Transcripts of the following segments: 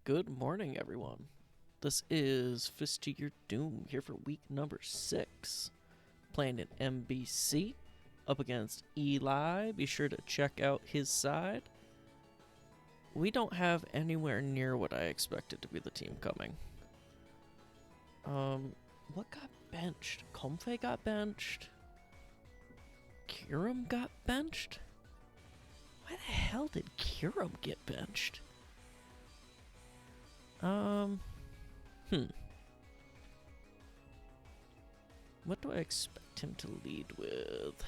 Good morning, everyone. This is Fist to Your Doom here for week number 6. Playing in MBC up against Eli. Be sure to check out his side. We don't have anywhere near what I expected to be the team coming. What got benched? Comfey got benched? Kiram got benched? Why the hell did Kiram get benched? What do I expect him to lead with?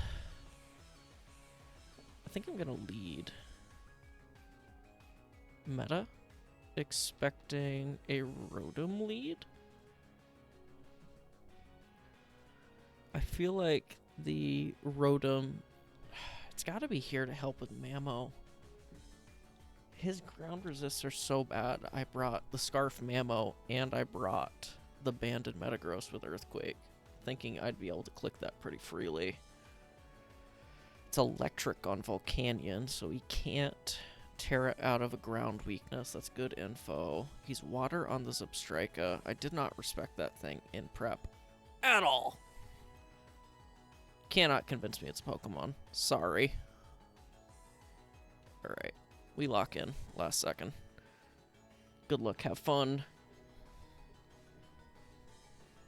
I think I'm gonna lead meta, expecting a Rotom lead. I feel like the Rotom, it's gotta be here to help with Mammo. His ground resists are so bad. I brought the Scarf Mammo and I brought the Banded Metagross with Earthquake, thinking I'd be able to click that pretty freely. It's electric on Volcanion, so he can't tear it out of a ground weakness. That's good info. He's water on the Zebstrika. I did not respect that thing in prep at all. Cannot convince me it's Pokemon. Sorry. Alright. We lock in last second. Good luck, have fun.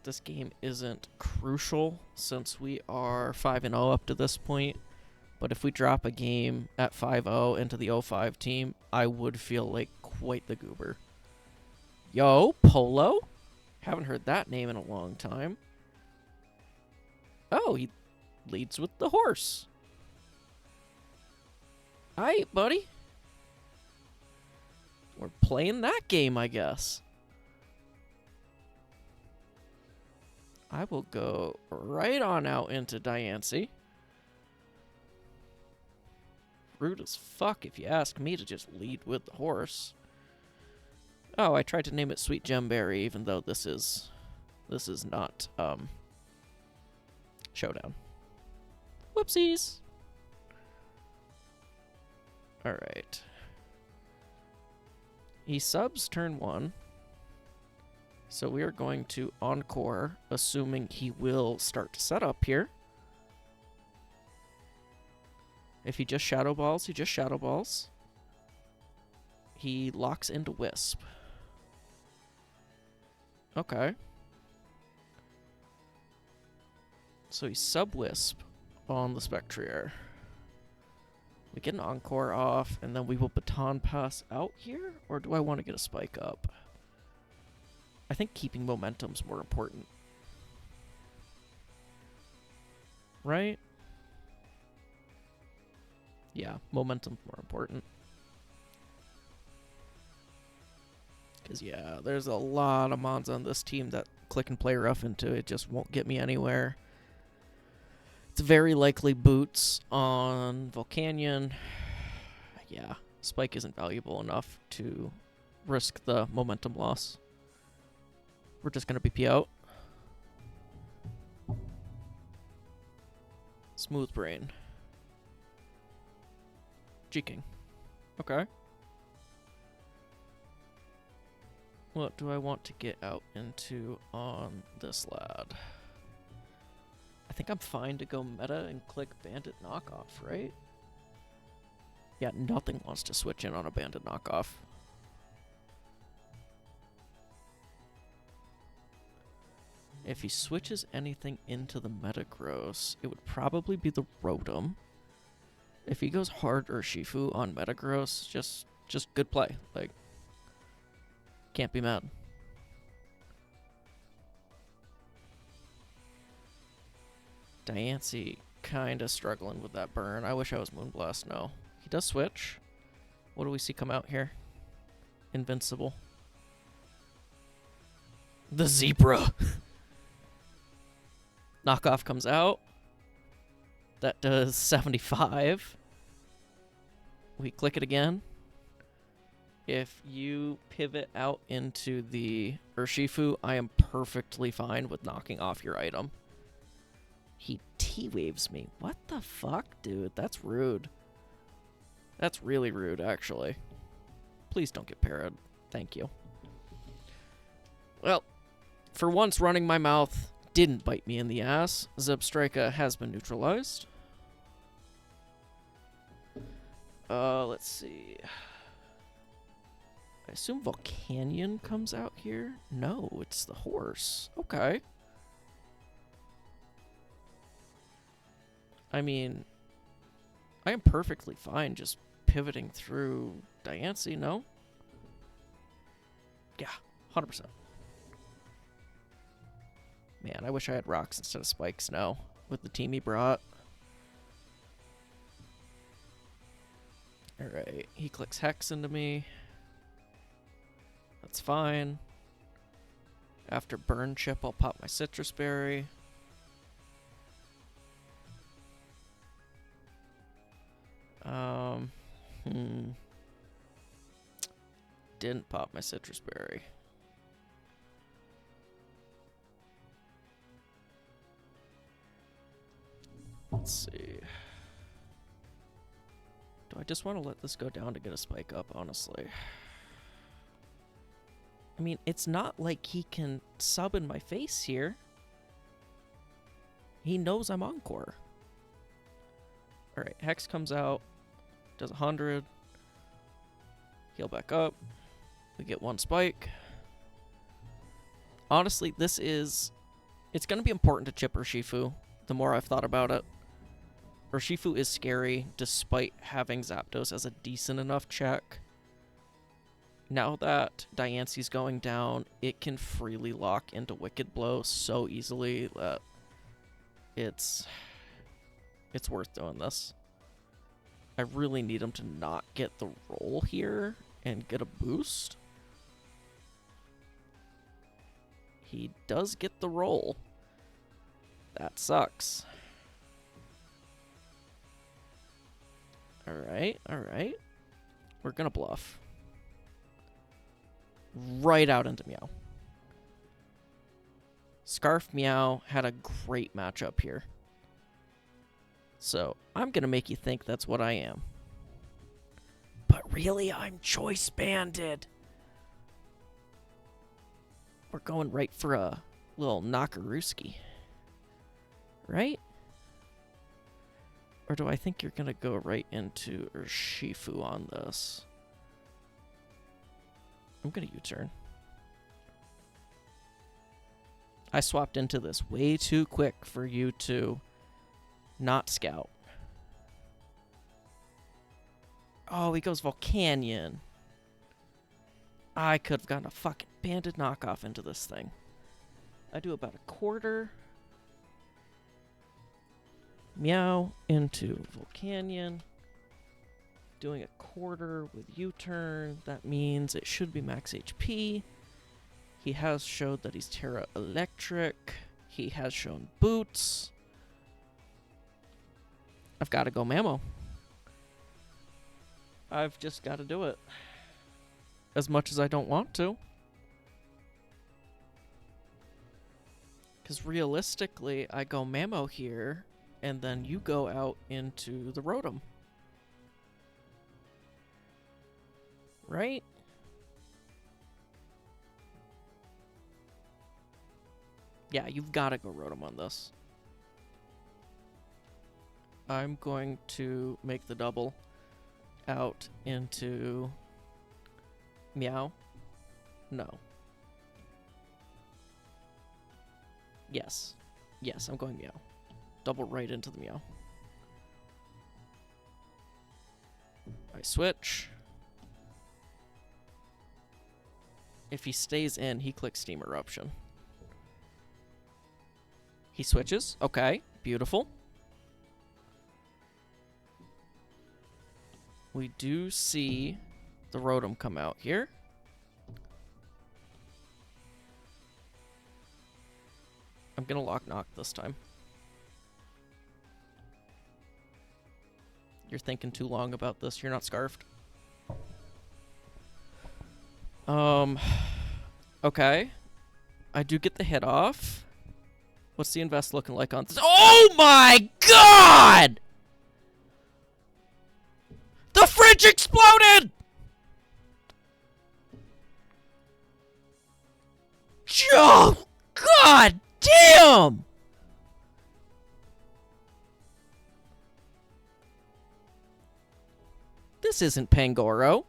This game isn't crucial since we are 5-0 up to this point. But if we drop a game at 5-0 into the 0-5 team, I would feel like quite the goober. Yo, Polo? Haven't heard that name in a long time. Oh, he leads with the horse. Aight, buddy. We're playing that game, I guess. I will go right on out into Diancie. Rude as fuck if you ask me to just lead with the horse. Oh, I tried to name it Sweet Gemberry, even though this is not Showdown. Whoopsies. Alright. He subs turn 1. So we are going to Encore, assuming he will start to set up here. If he just Shadow Balls, he just Shadow Balls. He locks into Wisp. Okay. So he sub-Wisp on the Spectrier. We get an Encore off, and then we will Baton Pass out here? Or do I want to get a Spike up? I think keeping momentum's more important. Right? Yeah, momentum's more important. Because, yeah, there's a lot of mods on this team that click and play rough into it. Just won't get me anywhere. It's very likely boots on Volcanion. Yeah, Spike isn't valuable enough to risk the momentum loss. We're just going to BP out. Smooth Brain. G-King. Okay. What do I want to get out into on this lad? I think I'm fine to go meta and click Bandit Knockoff, right? Yeah, nothing wants to switch in on a Bandit Knockoff. If he switches anything into the Metagross, it would probably be the Rotom. If he goes hard Urshifu on Metagross, just good play. Like, can't be mad. Diancie kind of struggling with that burn. I wish I was Moonblast. No. He does switch. What do we see come out here? Invincible. The Zebra. Knockoff comes out. That does 75. We click it again. If you pivot out into the Urshifu, I am perfectly fine with knocking off your item. He T-waves me. What the fuck, dude? That's rude. That's really rude, actually. Please don't get parried. Thank you. Well, for once running my mouth didn't bite me in the ass. Zebstrika has been neutralized. Let's see. I assume Volcanion comes out here? No, it's the horse. Okay. I mean, I am perfectly fine just pivoting through Diancie, no? Yeah, 100%. Man, I wish I had rocks instead of spikes now with the team he brought. Alright, he clicks Hex into me. That's fine. After Burn Chip, I'll pop my Citrus Berry. Didn't pop my Citrus Berry. Let's see. Do I just want to let this go down to get a spike up, honestly? I mean, it's not like he can sub in my face here. He knows I'm Encore. Alright, Hex comes out. Does 100. Heal back up. We get one spike. Honestly, this is... It's going to be important to chip Urshifu, the more I've thought about it. Urshifu is scary, despite having Zapdos as a decent enough check. Now that Diancie's going down, it can freely lock into Wicked Blow so easily that it's worth doing this. I really need him to not get the roll here and get a boost. He does get the roll. That sucks. Alright, alright. We're gonna bluff. Right out into Meow. Scarf Meow had a great matchup here. So, I'm gonna make you think that's what I am. But really, I'm Choice Banded. We're going right for a little Knockarooski. Right? Or do I think you're gonna go right into Urshifu on this? I'm gonna U-turn. I swapped into this way too quick for you to not scout. Oh, he goes Volcanion. I could have gotten a fucking banded knockoff into this thing. I do about a quarter. Meow into Volcanion. Doing a quarter with U-turn. That means it should be max HP. He has showed that he's Terra Electric. He has shown boots. I've got to go Mammo. I've just got to do it. As much as I don't want to. Because realistically, I go Mammo here, and then you go out into the Rotom. Right? Yeah, you've got to go Rotom on this. I'm going to make the double out into Meow. No. Yes. Yes, I'm going Meow. Double right into the Meow. I switch. If he stays in, he clicks Steam Eruption. He switches. Okay, beautiful. We do see the Rotom come out here. I'm gonna lock knock this time. You're thinking too long about this. You're not scarfed. Okay. I do get the hit off. What's the invest looking like on this? Oh my god! The fridge exploded! Oh, god damn! This isn't Pangoro.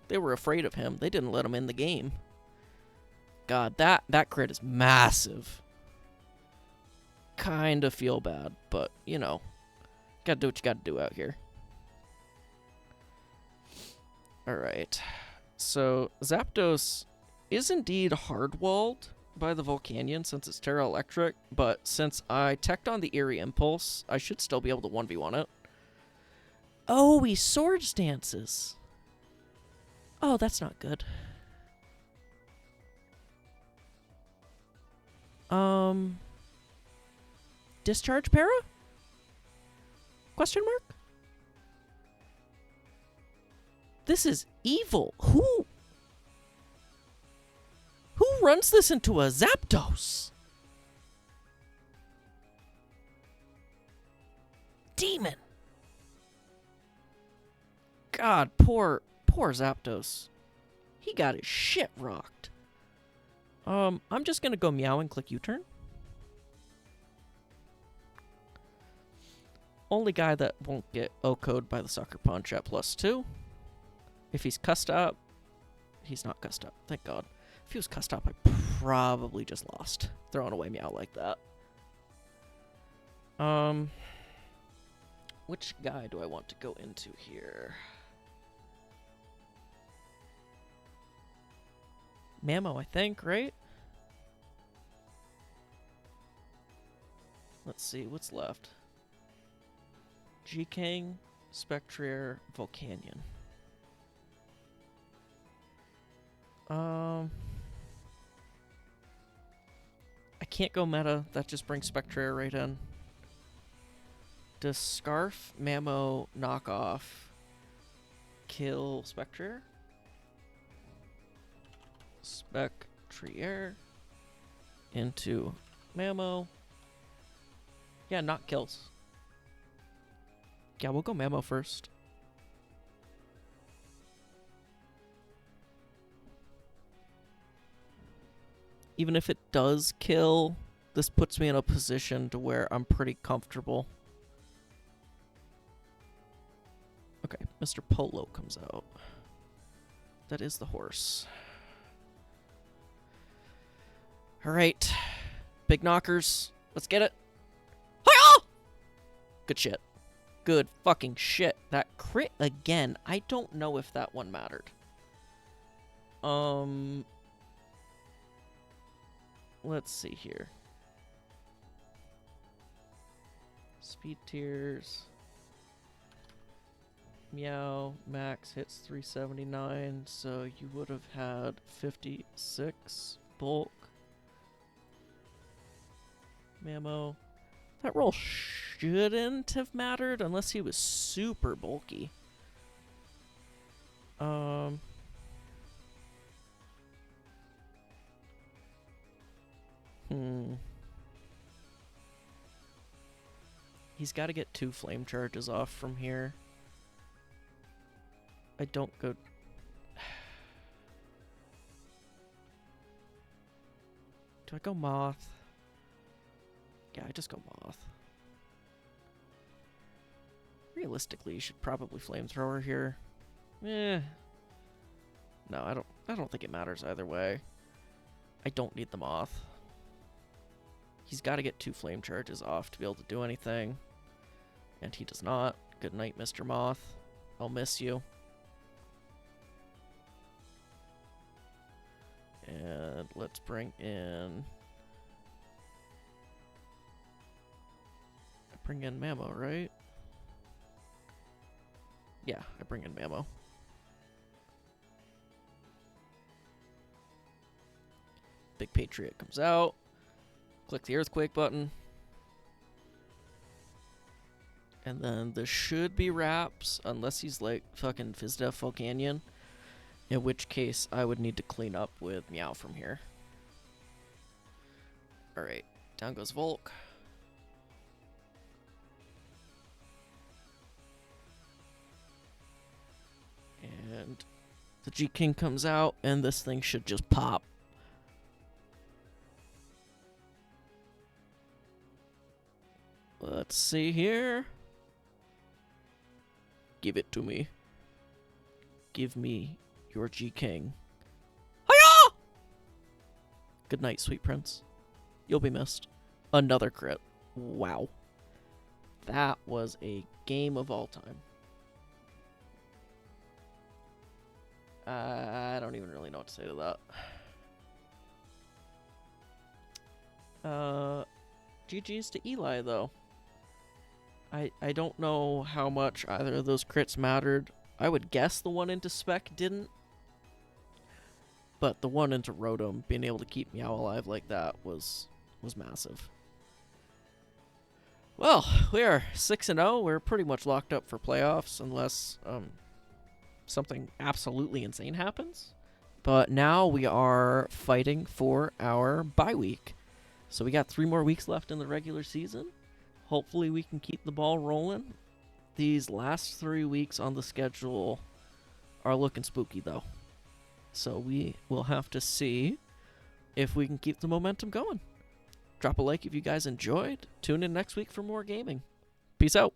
They were afraid of him. They didn't let him in the game. God, that crit is massive. Kinda feel bad, but, you know. Gotta do what you gotta do out here. Alright. So, Zapdos is indeed hard-walled by the Volcanion since it's Terra Electric, but since I teched on the Eerie Impulse, I should still be able to 1v1 it. Oh, he Swords Dances. Oh, that's not good. Discharge Para? Question mark? This is evil. Who runs this into a Zapdos? Demon. God, poor Zapdos. He got his shit rocked. I'm just gonna go meow and click U-turn. Only guy that won't get O-code by the Sucker Punch at +2. If he's cussed up, he's not cussed up. Thank God. If he was cussed up, I probably just lost. Throwing away meow like that. Which guy do I want to go into here? Mamo, I think, right? Let's see, what's left? G-King, Spectrier, Volcanion. I can't go meta. That just brings Spectrier right in. Does Scarf, Mamo, Knockoff kill Spectrier? Spectrier into Mamo. Yeah, knock kills. Yeah, we'll go Mamo first. Even if it does kill, this puts me in a position to where I'm pretty comfortable. Okay, Mr. Polo comes out. That is the horse. Alright. Big knockers. Let's get it. Hi-oh! Good shit. Good fucking shit. That crit again. I don't know if that one mattered. Let's see here. Speed tiers. Meow max hits 379, so you would have had 56 bulk. Mamo. That roll shouldn't have mattered unless he was super bulky. He's got to get 2 flame charges off from here. I don't go... Do I go Moth? Yeah, I just go Moth. Realistically, you should probably Flamethrower here. No, I don't think it matters either way. I don't need the Moth. He's got to get 2 flame charges off to be able to do anything. And he does not. Good night, Mr. Moth. I'll miss you. And let's bring in... I bring in Mamo, right? Yeah, I bring in Mamo. Big Patriot comes out. Click the Earthquake button. And then this should be Wraps, unless he's like fucking Fizdef Volcanion. In which case, I would need to clean up with Meow from here. Alright, down goes Volk. The G-King comes out, and this thing should just pop. Let's see here. Give it to me. Give me your G-King. Hiya! Good night, sweet prince. You'll be missed. Another crit. Wow. That was a game of all time. I don't even really know what to say to that. GG's to Eli, though. I don't know how much either of those crits mattered. I would guess the one into Spec didn't. But the one into Rotom, being able to keep Meow alive like that was massive. Well, we are 6-0. We're pretty much locked up for playoffs unless something absolutely insane happens. But now we are fighting for our bye week. So we got 3 more weeks left in the regular season. Hopefully we can keep the ball rolling. These last 3 weeks on the schedule are looking spooky, though. So we will have to see if we can keep the momentum going. Drop a like if you guys enjoyed. Tune in next week for more gaming. Peace out.